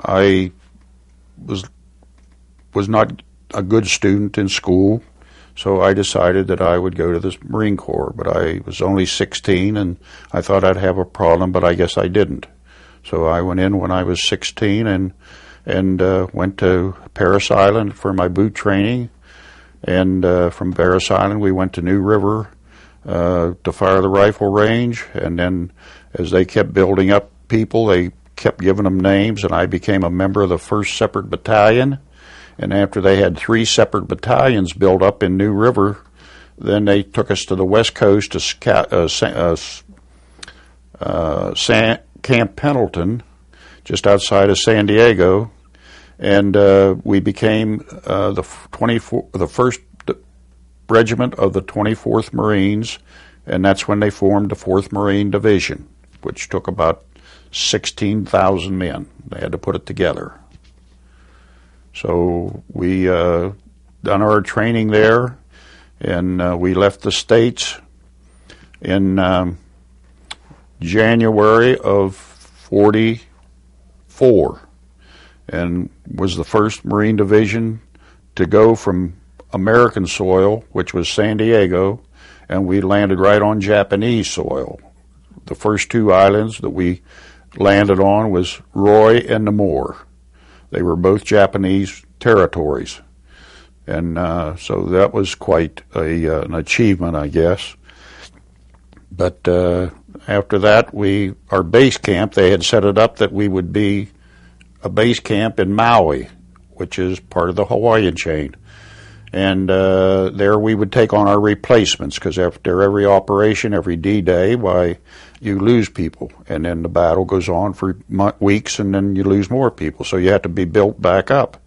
I was not a good student in school, so I decided that I would go to the Marine Corps. But I was only 16, and I thought I'd have a problem, but I guess I didn't. So I went in when I was 16 and went to Parris Island for my boot training. And from Parris Island, we went to New River to fire the rifle range. And then as they kept building up people, they kept giving them names, and I became a member of the 1st Separate Battalion. And after they had 3 separate battalions built up in New River, then they took us to the West Coast to Camp Pendleton, just outside of San Diego, and we became the 1st Regiment of the 24th Marines, and that's when they formed the 4th Marine Division, which took about 16,000 men. They had to put it together. So we done our training there, and we left the States in January of 44, and was the 1st Marine Division to go from American soil, which was San Diego, and we landed right on Japanese soil. The first 2 islands that we landed on was Roy and Namur. They were both Japanese territories, and so that was quite an achievement, I guess. But after that, our base camp, they had set it up that we would be a base camp in Maui, which is part of the Hawaiian chain. And there we would take on our replacements, because after every operation, every D-Day, you lose people. And then the battle goes on for weeks, and then you lose more people. So you have to be built back up.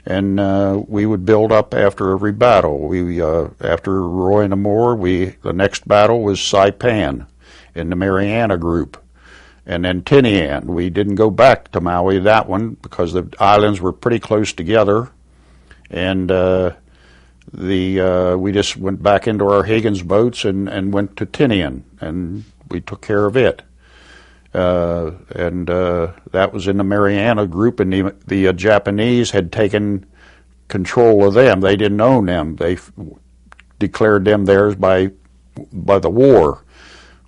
And we would build up after every battle. After Roy and Namur, the next battle was Saipan in the Mariana Group. And then Tinian. We didn't go back to Maui, that one, because the islands were pretty close together. And we just went back into our Higgins boats and went to Tinian, and we took care of it. That was in the Mariana Group, and the Japanese had taken control of them. They didn't own them. They declared them theirs by the war.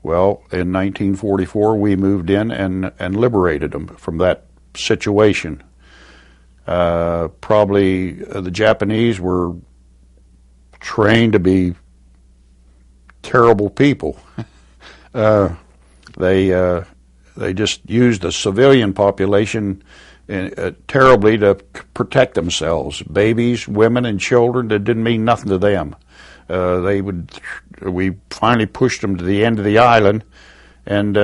Well, in 1944, we moved in and liberated them from that situation. Probably the Japanese were trained to be terrible people. They just used the civilian population terribly to protect themselves. Babies, women, and children, that didn't mean nothing to them. We finally pushed them to the end of the island, and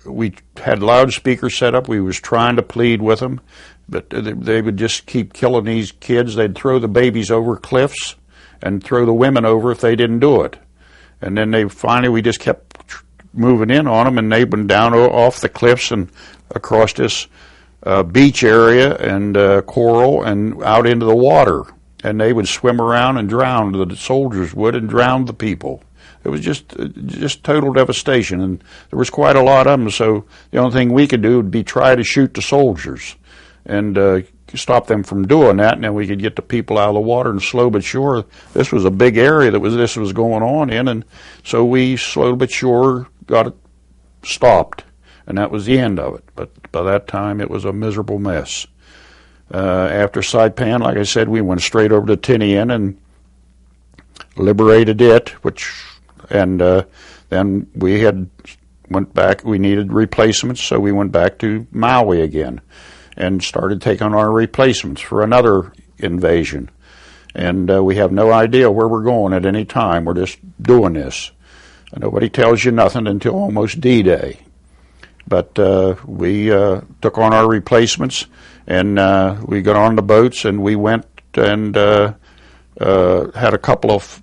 we had loudspeakers set up. We was trying to plead with them, but they would just keep killing these kids. They'd throw the babies over cliffs and throw the women over if they didn't do it. And then we just kept moving in on them, and they went down off the cliffs and across this beach area and coral and out into the water. And they would swim around and drown. The soldiers would, and drown the people. It was just total devastation, and there was quite a lot of them. So the only thing we could do would be try to shoot the soldiers and stop them from doing that, and then we could get the people out of the water. And slow but sure, this was a big area this was going on in, and so we slow but sure got it stopped, and that was the end of it. But by that time, it was a miserable mess. After Saipan, like I said, we went straight over to Tinian and liberated it, and then we went back. We needed replacements, so we went back to Maui again and started taking our replacements for another invasion. And we have no idea where we're going at any time. We're just doing this. And nobody tells you nothing until almost D-Day. But we took on our replacements, and we got on the boats, and we went and had a couple of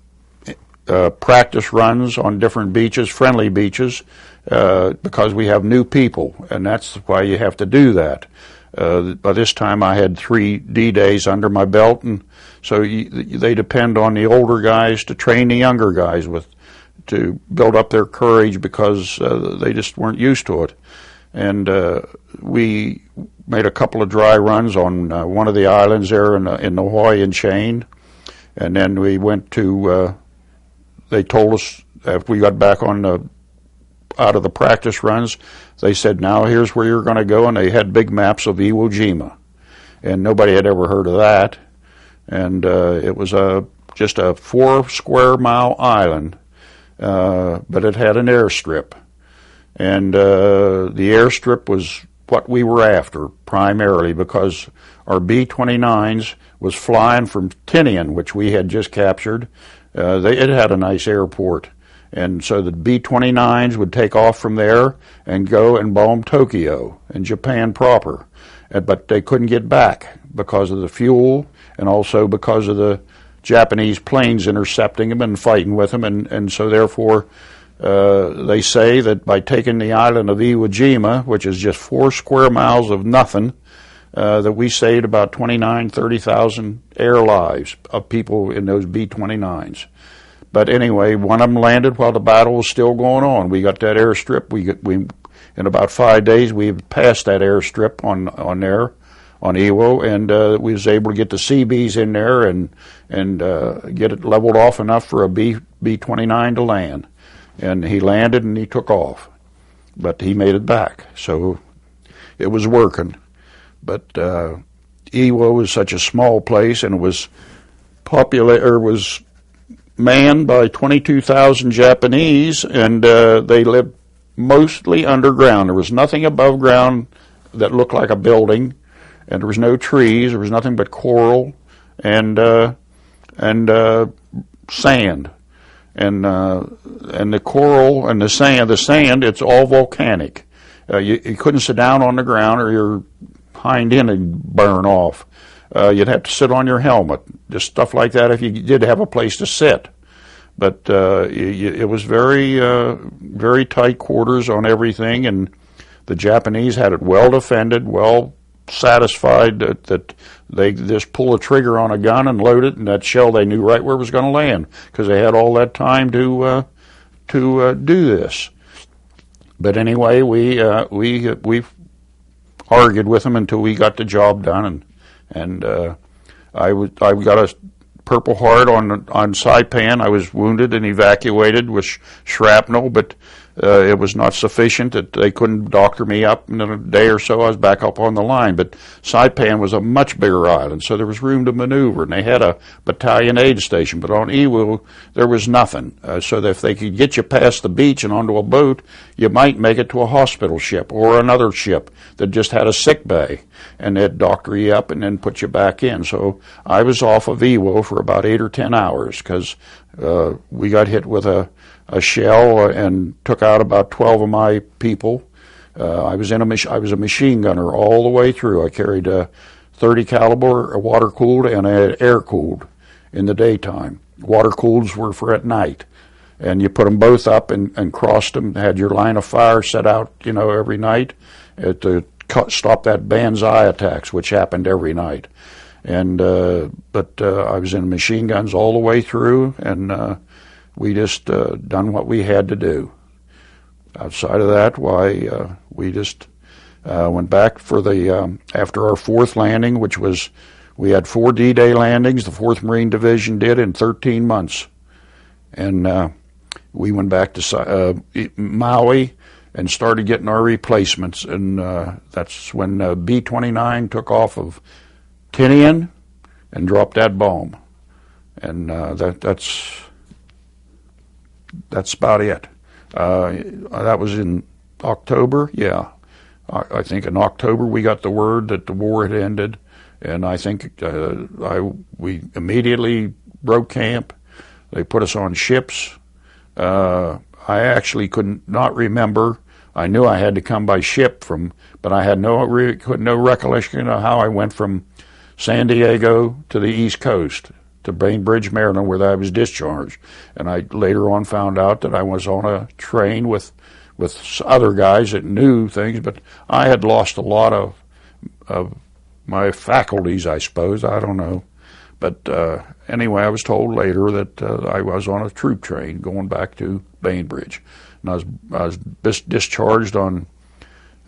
practice runs on different beaches, friendly beaches, because we have new people, and that's why you have to do that. By this time, I had 3 D-Days under my belt, and so they depend on the older guys to train the younger guys to build up their courage, because they just weren't used to it. and we made a couple of dry runs on one of the islands there in the Hawaiian chain, and then we went to. They told us after we got back out of the practice runs, they said, "Now here's where you're going to go," and they had big maps of Iwo Jima, and nobody had ever heard of that, and it was just a 4 square mile island, but it had an airstrip. And the airstrip was what we were after primarily, because our B-29s was flying from Tinian, which we had just captured. It had a nice airport. And so the B-29s would take off from there and go and bomb Tokyo and Japan proper. But they couldn't get back because of the fuel and also because of the Japanese planes intercepting them and fighting with them. And so therefore, they say that by taking the island of Iwo Jima, which is just 4 square miles of nothing, that we saved about 30,000 air lives of people in those B-29s. But anyway, one of them landed while the battle was still going on. We got that airstrip. We in about 5 days we passed that airstrip on there on Iwo, and we was able to get the Seabees in there and get it leveled off enough for a B-29 to land. And he landed and he took off, but he made it back. So it was working. But Iwo was such a small place, and it was was manned by 22,000 Japanese, and they lived mostly underground. There was nothing above ground that looked like a building, and there was no trees. There was nothing but coral and sand. And the coral and the sand, it's all volcanic. You couldn't sit down on the ground or your hind end would burn off. You'd have to sit on your helmet, just stuff like that if you did have a place to sit. But it was very tight quarters on everything, and the Japanese had it well defended, well satisfied that they just pull the trigger on a gun and load it, and that shell they knew right where it was going to land because they had all that time to do this. But anyway, we argued with them until we got the job done, and I got a Purple Heart on Saipan. I was wounded and evacuated with shrapnel, but it was not sufficient that they couldn't doctor me up. In a day or so, I was back up on the line. But Saipan was a much bigger island, so there was room to maneuver, and they had a battalion aid station. But on Iwo, there was nothing. So that if they could get you past the beach and onto a boat, you might make it to a hospital ship or another ship that just had a sick bay, and they'd doctor you up and then put you back in. So I was off of Iwo for about 8 or 10 hours because we got hit with a shell and took out about 12 of my people. I was a machine gunner all the way through. I carried a 30 caliber, water cooled, and air cooled in the daytime. Water cooleds were for at night, and you put them both up and crossed them. Had your line of fire set out, every night to stop that banzai attacks, which happened every night. And but I was in machine guns all the way through, and we just done what we had to do. Outside of that, we just went back for the after our 4th landing, which was we had 4 D-Day landings. The 4th Marine Division did in 13 months, and we went back to Maui and started getting our replacements. And that's when B-29 took off of Tinian and dropped that bomb, and that's about it. That was in October. Yeah, I think in October we got the word that the war had ended, and I think we immediately broke camp. They put us on ships. I actually could not remember. I knew I had to come by ship but I had no recollection of how I went from San Diego to the East Coast, to Bainbridge, Maryland, where I was discharged. And I later on found out that I was on a train with other guys that knew things, but I had lost a lot of my faculties, I suppose. I don't know. But anyway, I was told later that I was on a troop train going back to Bainbridge. And I was discharged on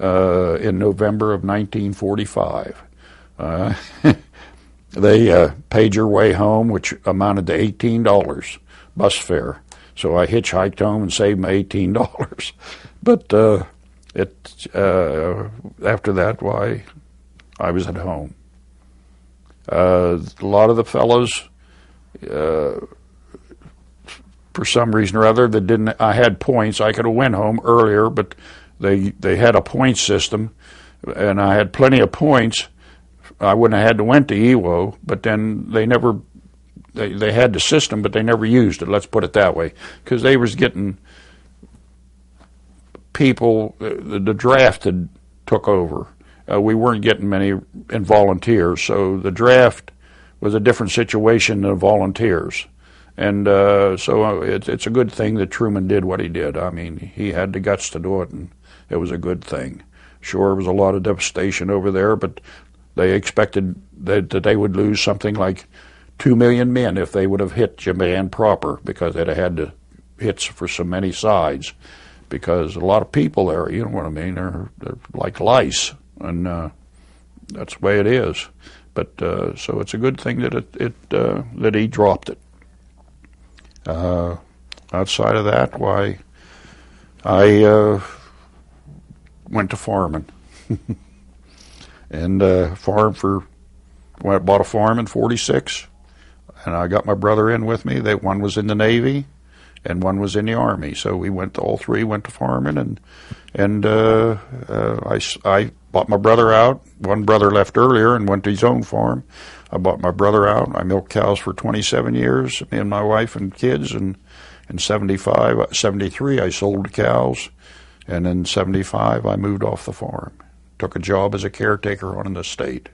in November of 1945. They paid your way home, which amounted to $18 bus fare. So I hitchhiked home and saved my $18. But after that, why, I was at home. A lot of the fellows, for some reason or other, that didn't. I had points. I could have went home earlier, but they had a point system, and I had plenty of points. I wouldn't have had to went to EWO, but then they never. They had the system, but they never used it. Let's put it that way, because they was getting people. The draft had took over. We weren't getting many in volunteers, so the draft was a different situation than volunteers. And so it's a good thing that Truman did what he did. I mean, he had the guts to do it, and it was a good thing. Sure, there was a lot of devastation over there, but they expected that they would lose something like 2 million men if they would have hit Japan proper, because they'd have had the hits for so many sides. Because a lot of people there, you know what I mean, they're like lice. And that's the way it is. But so it's a good thing that that he dropped it. Outside of that, why, I went to farming and bought a farm in '46, and I got my brother in with me. One was in the Navy, and one was in the Army. So we all three went to farming, and I bought my brother out. One brother left earlier and went to his own farm. I bought my brother out. I milked cows for 27 years, me and my wife and kids. And in 73, I sold the cows. And in 75, I moved off the farm. Took a job as a caretaker on an estate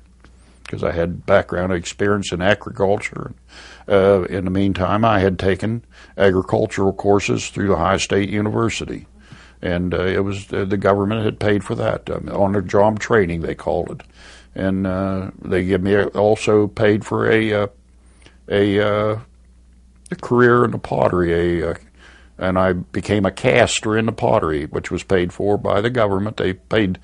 because I had background experience in agriculture. In the meantime, I had taken agricultural courses through the Ohio State University. And it was the government had paid for that, on-the-job training, they called it. And they give me also paid for a career in the pottery, and I became a caster in the pottery, which was paid for by the government. They paid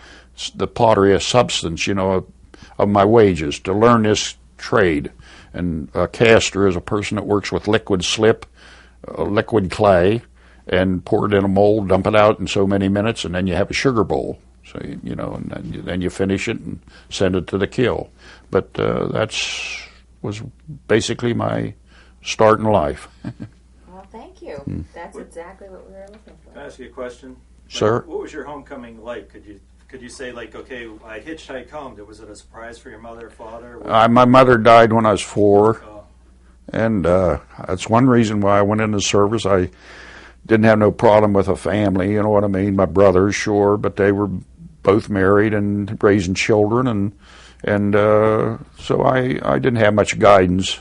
the pottery a substance, of my wages to learn this trade. And a caster is a person that works with liquid slip, liquid clay, and pour it in a mold, dump it out in so many minutes, and then you have a sugar bowl. So, and then you finish it and send it to the kiln. But was basically my start in life. Well, thank you. That's exactly what we were looking for. Can I ask you a question? Sir? What was your homecoming like? Could you say, like, okay, I hitchhiked home. Was it a surprise for your mother or father? My mother died when I was 4. Oh. And that's one reason why I went into the service. I didn't have no problem with a family, you know what I mean? My brothers, sure, but they were both married and raising children, and so I didn't have much guidance,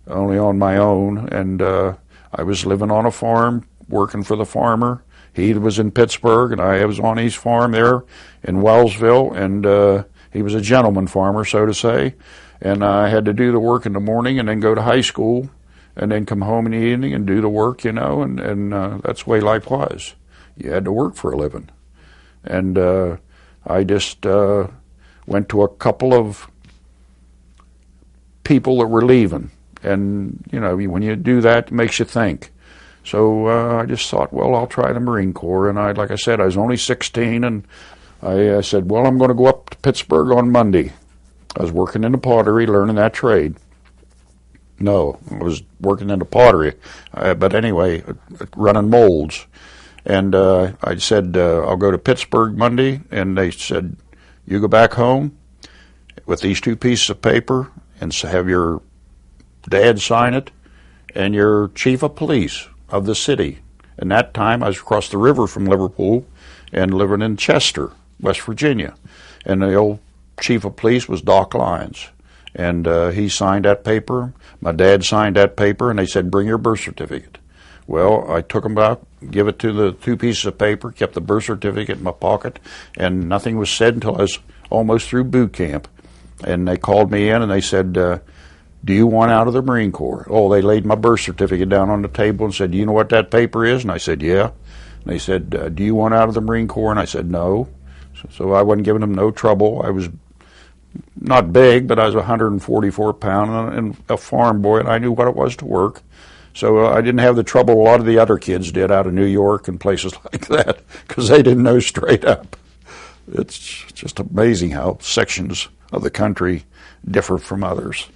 only on my own. And I was living on a farm, working for the farmer. He was in Pittsburgh, and I was on his farm there in Wellsville, and he was a gentleman farmer, so to say. And I had to do the work in the morning and then go to high school, and then come home in the evening and do the work, and that's the way life was. You had to work for a living. And I just went to a couple of people that were leaving. And, when you do that, it makes you think. So I just thought, well, I'll try the Marine Corps. And like I said, I was only 16, and I said, well, I'm going to go up to Pittsburgh on Monday. I was working in the pottery, learning that trade. No, I was working in the pottery, but anyway, running molds. And I said, I'll go to Pittsburgh Monday, and they said, you go back home with these 2 pieces of paper and have your dad sign it and your chief of police of the city. And that time I was across the river from Liverpool and living in Chester, West Virginia. And the old chief of police was Doc Lyons. And he signed that paper. My dad signed that paper, and they said, bring your birth certificate. Well, I took them back, give it to the 2 pieces of paper, kept the birth certificate in my pocket, and nothing was said until I was almost through boot camp. And they called me in, and they said, do you want out of the Marine Corps? Oh, they laid my birth certificate down on the table and said, do you know what that paper is? And I said, yeah. And they said, do you want out of the Marine Corps? And I said, no. So I wasn't giving them no trouble. I was not big, but I was 144 pound and a farm boy, and I knew what it was to work. So I didn't have the trouble a lot of the other kids did out of New York and places like that, because they didn't know straight up. It's just amazing how sections of the country differ from others.